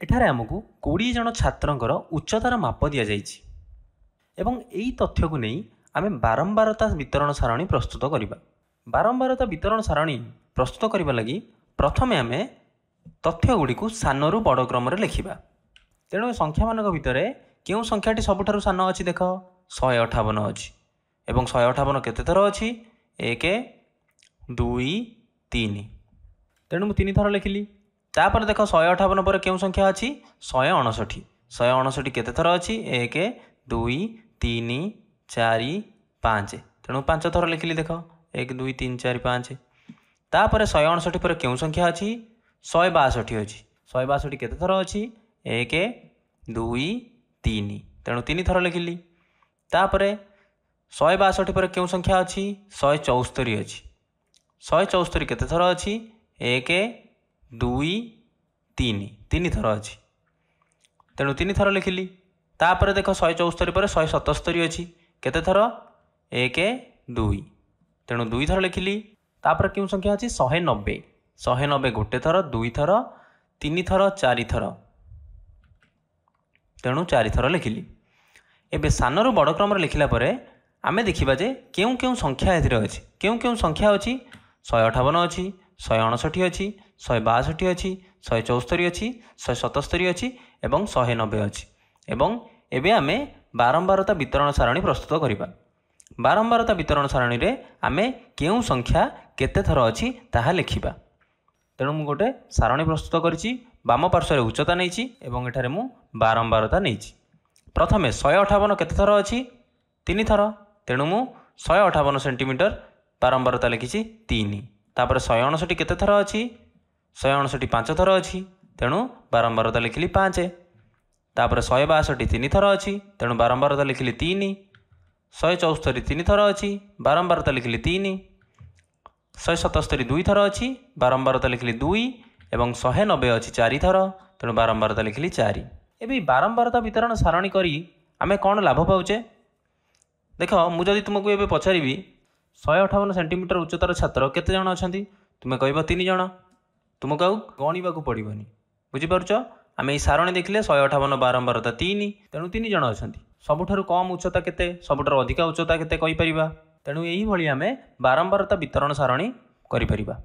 ଏଠାରେ ଆମକୁ 20 ଜଣ ଛାତ୍ରଙ୍କର ଉଚ୍ଚତାର ମାପ ଦିଆଯାଇଛି ଏବଂ ଏହି ତଥ୍ୟକୁ ନେଇ ଆମେ ବାରମ୍ବାରତା ବିତରଣ ସାରଣୀ ପ୍ରସ୍ତୁତ କରିବା। ବାରମ୍ବାରତା ବିତରଣ ସାରଣୀ ପ୍ରସ୍ତୁତ କରିବା ଲାଗି ପ୍ରଥମେ ଆମେ ତଥ୍ୟଗୁଡ଼ିକୁ ସାନରୁ ବଡ଼ କ୍ରମରେ ଲେଖିବା। ତେଣୁ ସଂଖ୍ୟାମାନଙ୍କ ଭିତରେ କେଉଁ ସଂଖ୍ୟାଟି ସବୁଠାରୁ ସାନ ଅଛି ଦେଖ 158 ଅଛି ଏବଂ 158 କେତେ ଥର ଅଛି 1 2 3। ତେଣୁ ମୁଁ 3 ଥର ଲେଖିଲି। ତାପରେ ଦେଖ 158 ପରେ କେଉଁ ସଂଖ୍ୟା ଅଛି 159। 159 କେତେ ଥର ଅଛି 1 2 3 4 5। ତେଣୁ 5 ଥର ଲେଖିଲି ଦେଖ 1 2 3 4 5। ତାପରେ 159 ପରେ କେଉଁ ସଂଖ୍ୟା ଅଛି 162 ଅଛି। 162 କେତେ ଥର ଅଛି 1 2 3। ତେଣୁ 3 ଥର ଲେଖିଲି। ତାପରେ 162 ପରେ କେଉଁ ସଂଖ୍ୟା ଅଛି 174 ଅଛି। 174 କେତେ ଥର ଅଛି 1 2 3। 3 ଥର ଅଛି। ତେଣୁ 3 ଥର ଲେଖିଲି। ତାପରେ ଦେଖ 174 ପରେ 177 ଅଛି କେତେ ଥର 1 2। ତେଣୁ 2 ଥର ଲେଖିଲି। ତାପରେ କେଉଁ ସଂଖ୍ୟା ଅଛି 190। 190 ଗୋଟେ ଥର 2 ଥର 3 ଥର 4 ଥର। ତେଣୁ 4 ଥର ଲେଖିଲି। ଏବେ ସାନରୁ ବଡ଼ କ୍ରମରେ ଲେଖିଲା ପରେ ଆମେ ଦେଖିବା ଯେ କେଉଁ କେଉଁ ସଂଖ୍ୟା ଏଥିରେ ଅଛି। କେଉଁ କେଉଁ ସଂଖ୍ୟା ଅଛି 158 ଅଛି 159 ଅଛି 162 ଅଛି 174 ଅଛି 177 ଅଛି ଏବଂ 190 ଅଛି। ଏବଂ ଏବେ ଆମେ ବାରମ୍ବାରତା ବିତରଣ ସାରଣୀ ପ୍ରସ୍ତୁତ କରିବା। ବାରମ୍ବାରତା ବିତରଣ ସାରଣୀରେ ଆମେ କେଉଁ ସଂଖ୍ୟା କେତେ ଥର ଅଛି ତାହା ଲେଖିବା। ତେଣୁ ମୁଁ ଗୋଟେ ସାରଣୀ ପ୍ରସ୍ତୁତ କରିଛି। ବାମ ପାର୍ଶ୍ୱରେ ଉଚ୍ଚତା ନେଇଛି ଏବଂ ଏଠାରେ ମୁଁ ବାରମ୍ବାରତା ନେଇଛି। ପ୍ରଥମେ 158 କେତେ ଥର ଅଛି 3 ଥର। ତେଣୁ ମୁଁ 158 ସେଣ୍ଟିମିଟର ବାରମ୍ବାରତା ଲେଖିଛି 3। ତାପରେ 159 କେତେ ଥର ଅଛି 159 5 ଥର ଅଛି। ତେଣୁ ବାରମ୍ବାରତା ଲେଖିଲି 5। ତାପରେ 162 3 ଥର ଅଛି। ତେଣୁ ବାରମ୍ବାରତା ଲେଖିଲି 3। 174 3 ଥର ଅଛି। ବାରମ୍ବାରତା ଲେଖିଲି 3। 177 2 ଥର ଅଛି। ବାରମ୍ବାରତା ଲେଖିଲି 2 ଏବଂ 190 ଅଛି 4 ଥର। ତେଣୁ ବାରମ୍ବାରତା ଲେଖିଲି 4। ଏବେ ବାରମ୍ବାରତା ବିତରଣ ସାରଣୀ କରି ଆମେ କ'ଣ ଲାଭ ପାଉଛେ ଦେଖ। ମୁଁ ଯଦି ତୁମକୁ ଏବେ ପଚାରିବି 158 ସେଣ୍ଟିମିଟର ଉଚ୍ଚତାର ଛାତ୍ର କେତେ ଜଣ ଅଛନ୍ତି ତୁମେ କହିବ 3 ଜଣ। ତୁମକୁ ଆଉ ଗଣିବାକୁ ପଡ଼ିବନି। ବୁଝିପାରୁଛ। ଆମେ ଏହି ସାରଣୀ ଦେଖିଲେ 158 ବାରମ୍ବାରତା 3। ତେଣୁ 3 ଜଣ ଅଛନ୍ତି। ସବୁଠାରୁ କମ୍ ଉଚ୍ଚତା କେତେ ସବୁଠାରୁ ଅଧିକା ଉଚ୍ଚତା କେତେ କହିପାରିବା। ତେଣୁ ଏହିଭଳି ଆମେ ବାରମ୍ବାରତା ବିତରଣ ସାରଣୀ କରିପାରିବା।